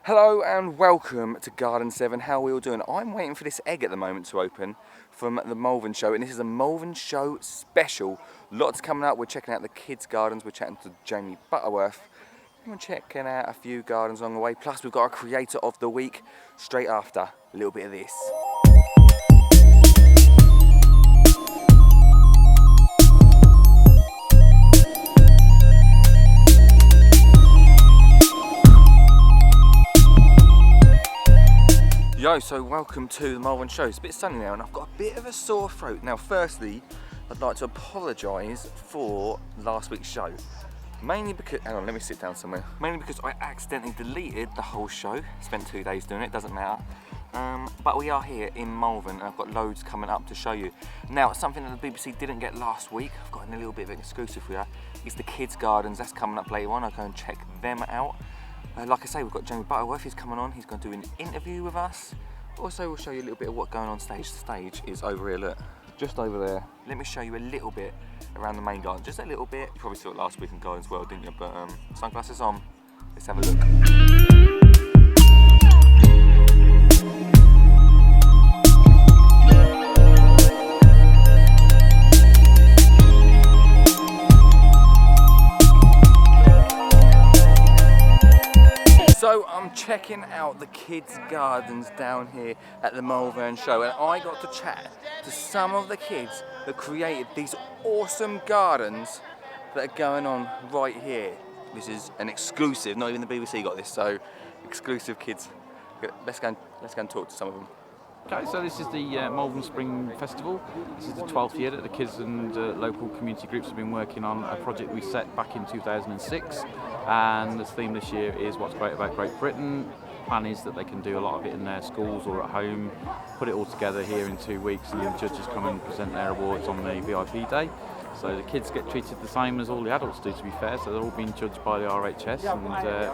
Hello and welcome to Garden 7. How are we all doing? I'm waiting for this egg at the moment to open from the Malvern show, and this is a Malvern show special. Lots coming up. We're checking out the kids' gardens. We're chatting to Jamie Butterworth. And we're checking out a few gardens along the way. Plus we've got our creator of the week straight after a little bit of this. Yo, so welcome to the Malvern show. It's a bit sunny now and I've got a bit of a sore throat. Now firstly, I'd like to apologise for last week's show. Mainly because, hang on, let me sit down somewhere. Mainly because I accidentally deleted the whole show. Spent 2 days doing it, doesn't matter. But we are here in Malvern and I've got loads coming up to show you. Now, something that the BBC didn't get last week, I've got a little bit of an exclusive for you, is the kids' gardens. That's coming up later on. I'll go and check them out. Like I say, we've got Jamie Butterworth, he's coming on, he's going to do an interview with us. Also, we'll show you a little bit of what's going on stage. The stage is over here, look, just over there. Let me show you a little bit around the main garden, just a little bit. You probably saw it last week in Garden as well, didn't you? But sunglasses on, let's have a look. So I'm checking out the kids' gardens down here at the Malvern show, and I got to chat to some of the kids that created these awesome gardens that are going on right here. This is an exclusive, not even the BBC got this, so exclusive kids. Let's go and talk to some of them. Okay, so this is the Malvern Spring Festival. This is the 12th year that the kids and local community groups have been working on a project we set back in 2006. And the theme this year is what's great about Great Britain. The plan is that they can do a lot of it in their schools or at home, put it all together here in 2 weeks, and the judges come and present their awards on the VIP day. So the kids get treated the same as all the adults do, to be fair, so they're all being judged by the RHS, and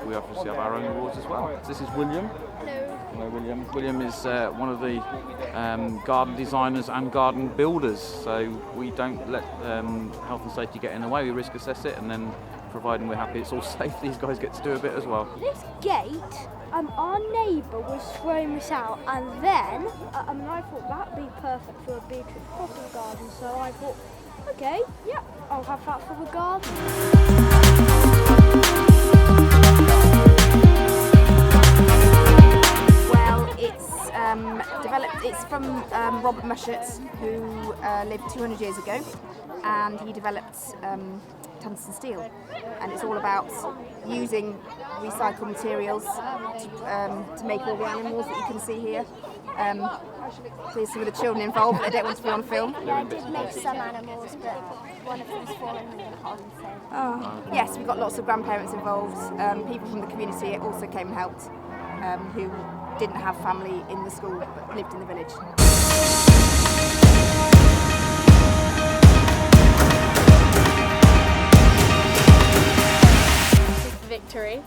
we obviously have our own awards as well. So this is William. Hello, William. William is one of the garden designers and garden builders, so we don't let health and safety get in the way. We risk assess it, and then providing we're happy it's all safe, these guys get to do a bit as well. This gate, our neighbour was throwing this out, and then I thought that'd be perfect for a Beatrix Potter garden, so I thought, okay, yeah, I'll have that for the garden. Well, it's from Robert Mushet, who lived 200 years ago, and he developed tungsten steel, and it's all about using recycled materials to make all the animals that you can see here. There's some of the children involved, but they don't want to be on film. Yeah, I did make some animals, but one of them's fallen in the pond. Oh. Yes, we've got lots of grandparents involved. People from the community also came and helped, who didn't have family in the school but lived in the village. Victory.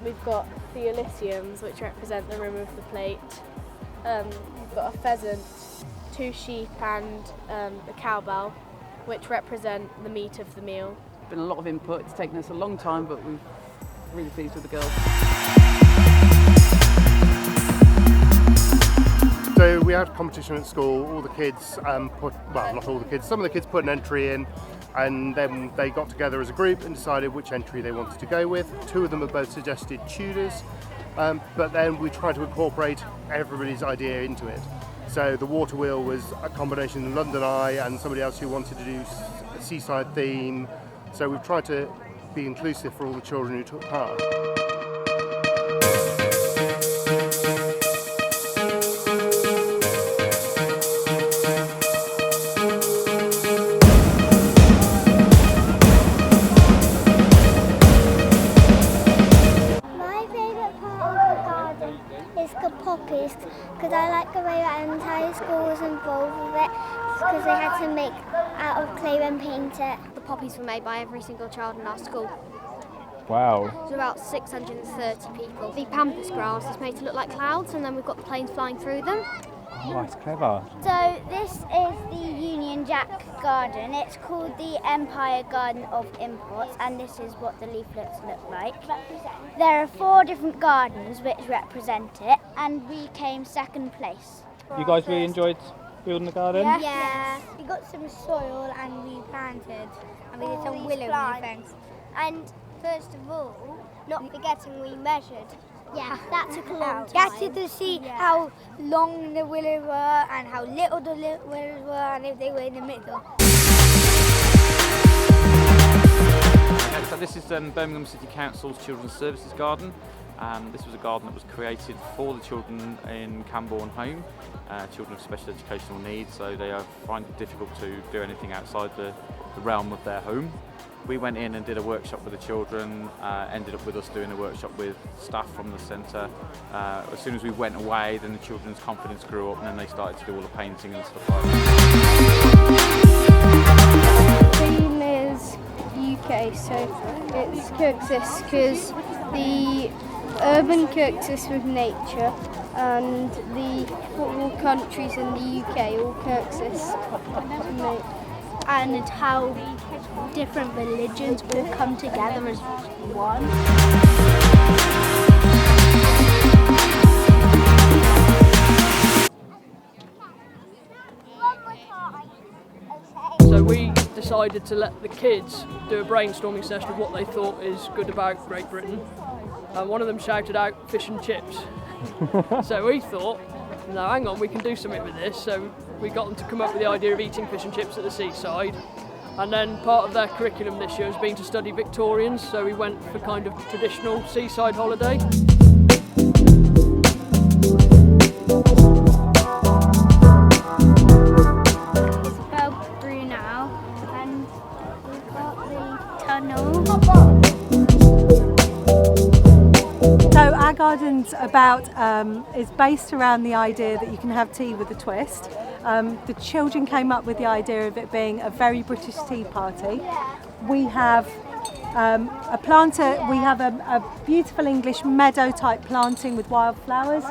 We've got the Elysiums, which represent the rim of the plate. We've got a pheasant, 2 sheep and a cowbell, which represent the meat of the meal. Been a lot of input, it's taken us a long time, but we're really pleased with the girls. So we had a competition at school, all the kids not all the kids, some of the kids put an entry in, and then they got together as a group and decided which entry they wanted to go with. 2 of them have both suggested Tudors, but then we tried to incorporate everybody's idea into it. So the water wheel was a combination of London Eye and somebody else who wanted to do a seaside theme. So we've tried to be inclusive for all the children who took part. Poppies, because I like the way that the entire school was involved with it, because they had to make out of clay and paint it. The poppies were made by every single child in our school. Wow. There's about 630 people. The pampas grass is made to look like clouds, and then we've got the planes flying through them. Oh, that's clever. So this is the Union Jack garden. It's called the Empire Garden of Imports, and this is what the leaflets look like. There are 4 different gardens which represent it, and we came second place. You guys really enjoyed building the garden? Yeah. We got some soil and we planted, and we did some willow things. And first of all, not forgetting we measured. Yeah, that took a long time. Getting to see how long the willows were and how little the willows were and if they were in the middle. Okay, so this is Birmingham City Council's Children's Services Garden. This was a garden that was created for the children in Camborne Home, children with special educational needs, so they find it difficult to do anything outside the realm of their home. We went in and did a workshop with the children, ended up with us doing a workshop with staff from the centre. As soon as we went away, then the children's confidence grew up and then they started to do all the painting and stuff like that. The theme is UK, so it's coexist because the urban coexist with nature and the football countries in the UK all coexist. And how different religions all come together as one. So we decided to let the kids do a brainstorming session of what they thought is good about Great Britain. And one of them shouted out fish and chips. So we thought, no, hang on, we can do something with this. So we got them to come up with the idea of eating fish and chips at the seaside. And then part of their curriculum this year has been to study Victorians, so we went for kind of traditional seaside holiday. It's about through now, and we've got the tunnel. So our garden's is based around the idea that you can have tea with a twist. The children came up with the idea of it being a very British tea party. We have a planter, we have a beautiful English meadow type planting with wildflowers,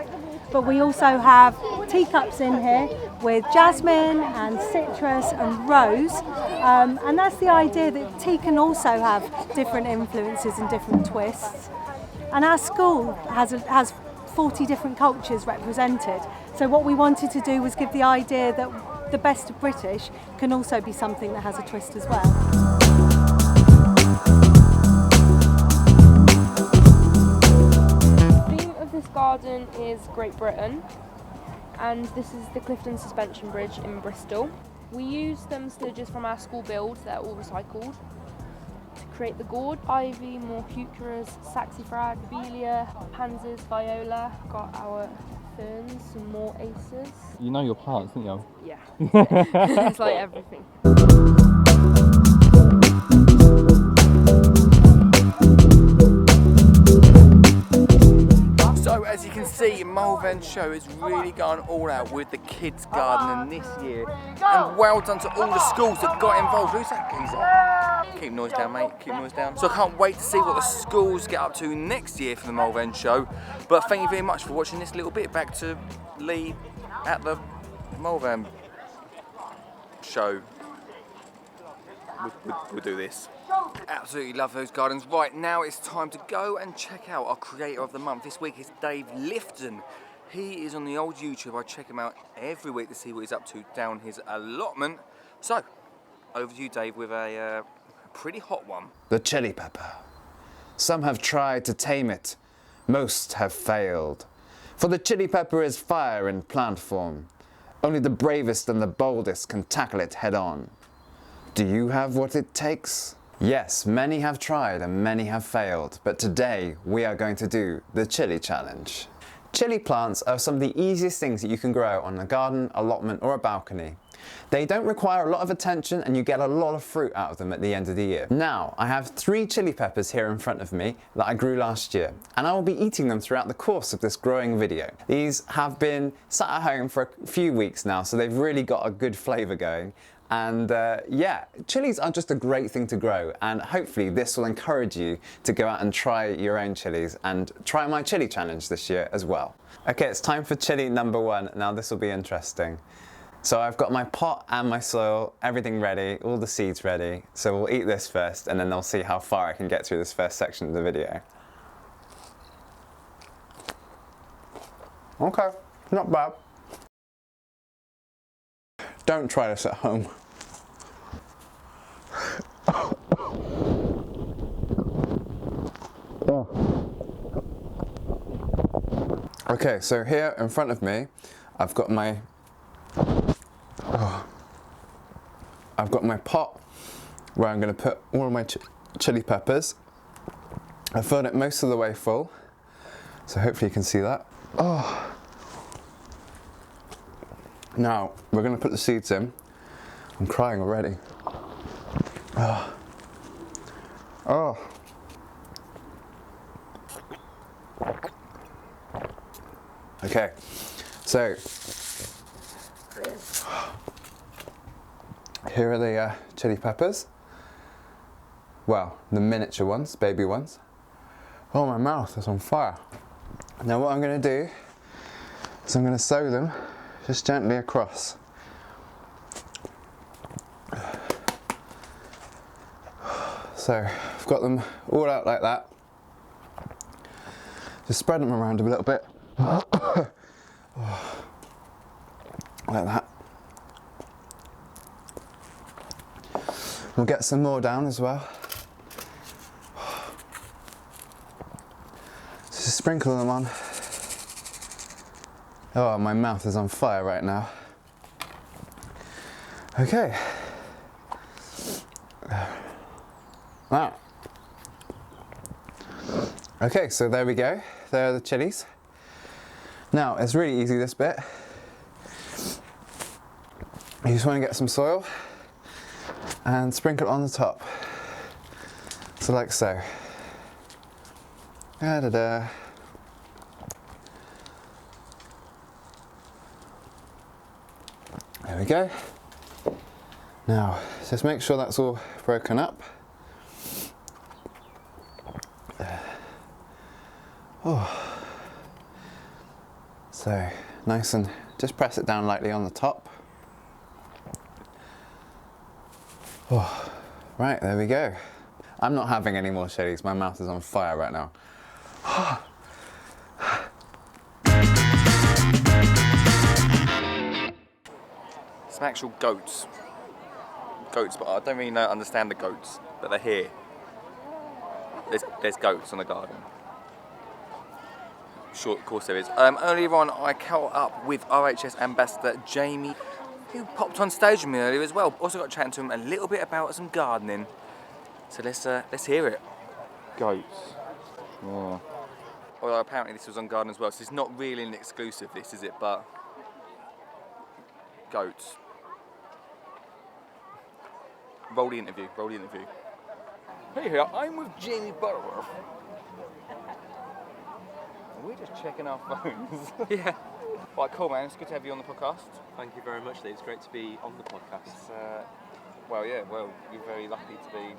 but we also have teacups in here with jasmine and citrus and rose, and that's the idea that tea can also have different influences and different twists. And our school has 40 different cultures represented. So what we wanted to do was give the idea that the best of British can also be something that has a twist as well. The theme of this garden is Great Britain, and this is the Lifton suspension bridge in Bristol. We used stitches from our school build that are all recycled to create the gourd. Ivy, more heucheras, saxifrage, belia, pansies, viola. Got our ferns, some more aces. You know your plants, don't you? Yeah, it's like everything. So as you can see, Malvern show has really gone all out with the kids' garden this year. And well done to all the schools that got involved. Who's that geezer? Keep noise down, mate, keep noise down. So I can't wait to see what the schools get up to next year for the Malvern show. But thank you very much for watching this little bit. Back to Lee at the Malvern show. We'll do this. Absolutely love those gardens. Right, now it's time to go and check out our creator of the month. This week is Dave Lifton. He is on the old YouTube. I check him out every week to see what he's up to down his allotment. So, over to you, Dave, with a pretty hot one. The chili pepper. Some have tried to tame it. Most have failed. For the chili pepper is fire in plant form. Only the bravest and the boldest can tackle it head on. Do you have what it takes? Yes, many have tried and many have failed, but today we are going to do the chili challenge. Chili plants are some of the easiest things that you can grow on a garden, allotment or a balcony. They don't require a lot of attention and you get a lot of fruit out of them at the end of the year. Now, I have 3 chili peppers here in front of me that I grew last year, and I will be eating them throughout the course of this growing video. These have been sat at home for a few weeks now, so they've really got a good flavour going. And yeah, chilies are just a great thing to grow, and hopefully this will encourage you to go out and try your own chilies and try my chili challenge this year as well. Okay, it's time for chili number 1. Now this will be interesting. So I've got my pot and my soil, everything ready, all the seeds ready. So we'll eat this first and then I'll see how far I can get through this first section of the video. Okay, not bad. Don't try this at home. Okay, so here in front of me, I've got my pot where I'm going to put all of my chili peppers. I filled it most of the way full, so hopefully you can see that. Oh. Now, we're going to put the seeds in. I'm crying already. Oh. Oh. Okay, so here are the chili peppers. Well, the miniature ones, baby ones. Oh, my mouth is on fire. Now what I'm going to do is I'm going to sow them just gently across. So I've got them all out like that. Just spread them around a little bit. Like that. We'll get some more down as well. Just sprinkle them on. Oh, my mouth is on fire right now. Okay. Wow. Okay, so there we go. There are the chilies. Now, it's really easy, this bit. You just want to get some soil and sprinkle it on the top. So like so. Da-da-da. There we go. Now, just make sure that's all broken up. Oh. So, nice, and just press it down lightly on the top. Oh. Right, there we go. I'm not having any more chilies, my mouth is on fire right now. Some actual goats. Goats, but I don't really understand the goats, but they're here. There's goats on the garden. Sure, of course there is. Earlier on, I caught up with RHS Ambassador Jamie, who popped on stage with me earlier as well. Also got chatting to him a little bit about some gardening. So let's hear it. Goats. Yeah. Although apparently this was on garden as well, so it's not really an exclusive, this is it? But goats. Roll the interview. Roll the interview. Hey here, I'm with Jamie Butterworth. We're just checking our phones. Yeah. Right, cool, man. It's good to have you on the podcast. Thank you very much, Lee. It's great to be on the podcast. Well, yeah. Well, you're very lucky to be.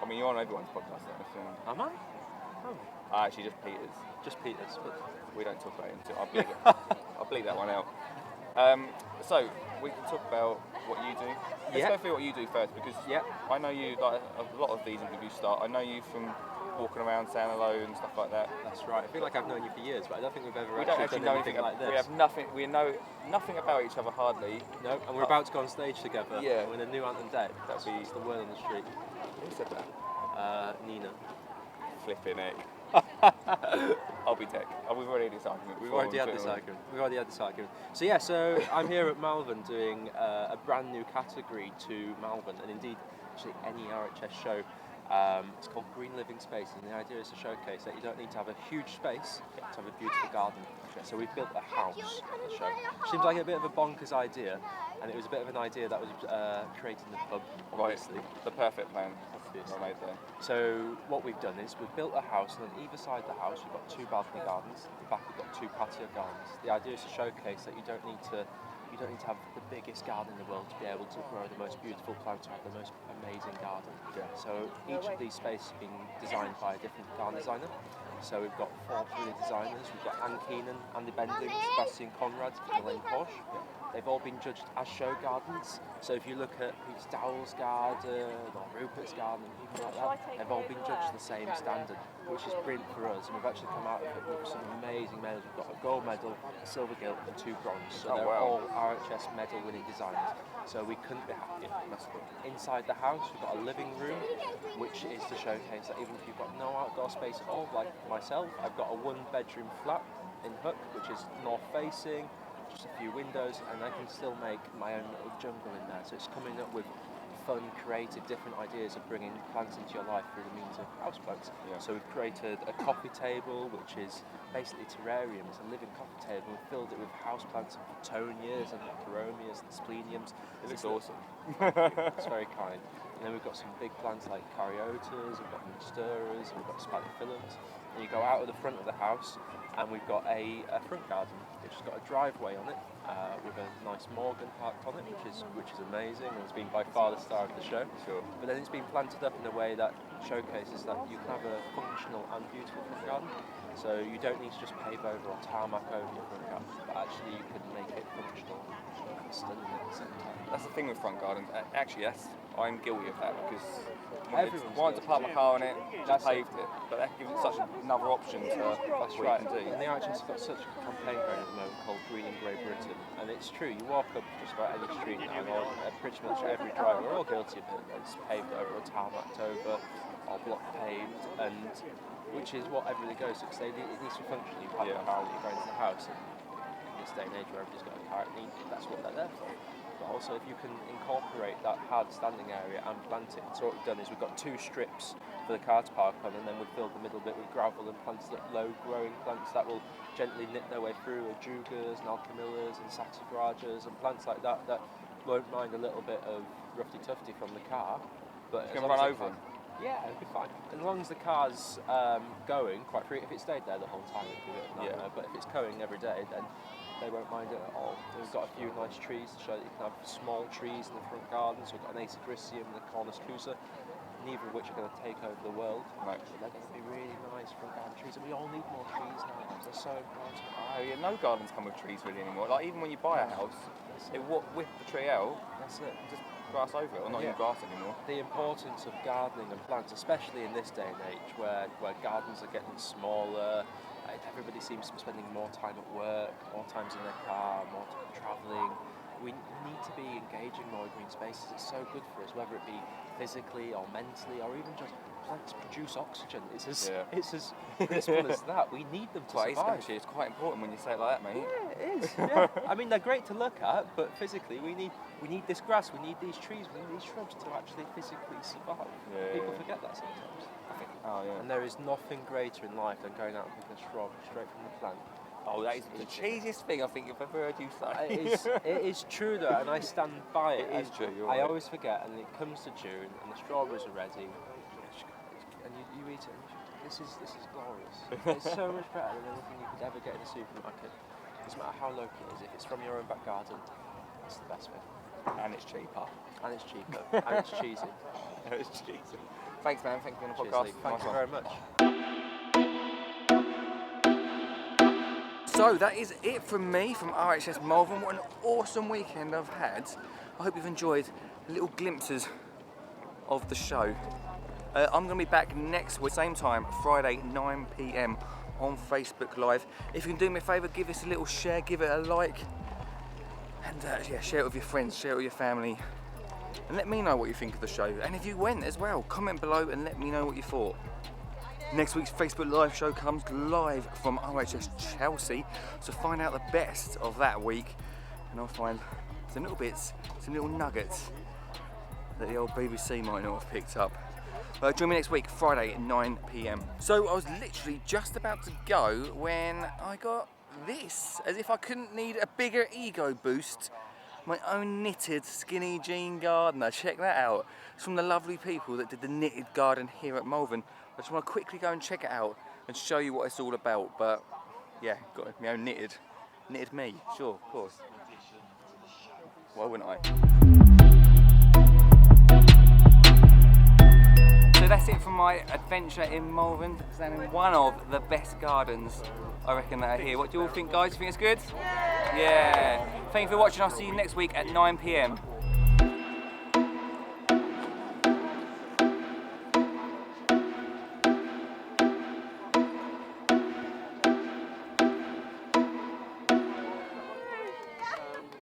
I mean, you're on everyone's podcast, I assume. Am I? Oh. Actually, just Peter's. Just Peter's. But we don't talk about it until I'll bleep that one out. So we can talk about what you do. Let's go through what you do first, because I know you, like a lot of these interviews start. I know you from walking around saying hello and stuff like that. That's right. I feel like I've known you for years, but I don't think we've ever actually done anything like this. We have nothing. We know nothing about each other hardly. No, and we're about to go on stage together. Yeah. We're in a new anthem date. That's the word on the street. Who said that? Nina. Flipping it. I'll be tech. We've already had this argument. We've already had this argument. So yeah, so I'm here at Malvern doing a brand new category to Malvern, and indeed, actually any RHS show. It's called Green Living Space, and the idea is to showcase that you don't need to have a huge space to have a beautiful garden. So we've built a house for the show. Seems like a bit of a bonkers idea, and it was a bit of an idea that was created in the pub, obviously. Right, the perfect plan. I made there. So what we've done is we've built a house, and on either side of the house you've got 2 balcony gardens. At the back we've got 2 patio gardens. The idea is to showcase that you don't need to you don't need to have the biggest garden in the world to be able to grow the most beautiful plants or have the most amazing garden. So each of these spaces have been designed by a different garden designer. So we've got 4 brilliant designers. We've got Anne Keenan, Andy Bending, Sebastian Conrad, and Elaine Posh. They've all been judged as show gardens. So if you look at Peter Dowell's garden or Rupert's garden, people like that, they've all been judged to the same standard, which is brilliant for us. And we've actually come out of it with some amazing medals. We've got a gold medal, a silver gilt, and 2 bronze. So they're all RHS medal-winning designs. So we couldn't be happier. Inside the house, we've got a living room, which is to showcase that even if you've got no outdoor space at all, like myself, I've got a 1-bedroom flat in Hook, which is north-facing, just a few windows, and I can still make my own little jungle in there. So it's coming up with fun, creative, different ideas of bringing plants into your life through the means of houseplants. So we've created a coffee table, which is basically a terrarium. It's a living coffee table. We've filled it with houseplants and petunias and peromias and spleniums. It looks awesome. It's very kind. And then we've got some big plants like caryotas, we've got monsteras, we've got spadiphyllums. And you go out of the front of the house, and we've got a front garden which has got a driveway on it with a nice Morgan parked on it, which is amazing, and it's been by far the star of the show. But then it's been planted up in a way that showcases that you can have a functional and beautiful front garden. So you don't need to just pave over or tarmac over your front garden, but actually you can make it functional and stunning at the same time. That's the thing with front garden. Actually, yes, I'm guilty of that because Everyone's wanted to park my car on it, just paved it, but that gives it such another option to what you can do. And the RHS have got such a campaign going at the moment called Green and Grey Britain, and it's true, you walk up just about any street now, or pretty much every driver, we're all guilty of it, it's paved over or tarmacked over or block paved, and which is what everybody goes to, because it needs to function. You park your car when you go into the house, and in this day and age where everybody's got a car, that's what they're there for. But also if you can incorporate that hard standing area and plant it. So what we've done is we've got 2 strips for the car to park on, and then we've filled the middle bit with gravel and planted low growing plants that will gently knit their way through, ajugas and alchemillas and saxifrages and plants like that that won't mind a little bit of roughy tufty from the car. But you can run over them. Yeah, it'll be fine. As long as the car's going quite free, if it stayed there the whole time, it'd be a bit of a nightmare. But if it's going every day, then they won't mind it at all. We've got a few nice trees to show that you can have small trees in the front garden. So we've got an Asagricium and a Cornus clusa, neither of which are going to take over the world. Right. But they're going to be really nice front garden trees, and we all need more trees now. They're so important. Oh yeah, no gardens come with trees really anymore. Like even when you buy a house, they whip the tree out. That's it. Just grass over it, or not even grass anymore. The importance of gardening and plants, especially in this day and age where gardens are getting smaller, everybody seems to be spending more time at work, more times in their car, more time travelling. We need to be engaging more in green spaces. It's so good for us, whether it be physically or mentally, or even just plants produce oxygen. It's as simple as that. We need them to survive. Actually, it's quite important when you say it like that, mate. Yeah, it is. Yeah. I mean, they're great to look at, but physically, we need this grass, we need these trees, we need these shrubs to actually physically survive. People forget that sometimes. And there is nothing greater in life than going out and picking a shrub straight from the plant. Oh, that is the cheesiest thing I think I've ever heard you say. It is true though, and I stand by it. It is true, you're I right. always forget, and it comes to June, and the strawberries are ready, and you eat it, and this is glorious. It's so much better than anything you could ever get in a supermarket. Doesn't matter how local it is, if it's from your own back garden, it's the best thing. And it's cheaper. And it's cheaper. And it's cheesy. And it's cheesy. Thanks, man. Thank you for the Cheers, podcast. Lee. Thank you very much. So that is it from me, from RHS Malvern. What an awesome weekend I've had. I hope you've enjoyed little glimpses of the show. I'm going to be back next week, same time, Friday, 9 PM on Facebook Live. If you can do me a favour, give us a little share, give it a like, and share it with your friends, share it with your family, and let me know what you think of the show. And if you went as well, comment below and let me know what you thought. Next week's Facebook Live show comes live from RHS Chelsea, so find out the best of that week, and I'll find some little bits, some little nuggets that the old BBC might not have picked up. Join me next week, Friday at 9 PM. So I was literally just about to go when I got this, as if I couldn't need a bigger ego boost. My own knitted skinny jean gardener. Check that out. It's from the lovely people that did the knitted garden here at Malvern. I just want to quickly go and check it out and show you what it's all about. But yeah, got my own knitted me. Sure, of course. Why wouldn't I? So that's it from my adventure in Malvern, examining one of the best gardens I reckon that are here. What do you all think, guys? You think it's good? Yeah. Thank you for watching. I'll see you next week at 9 PM.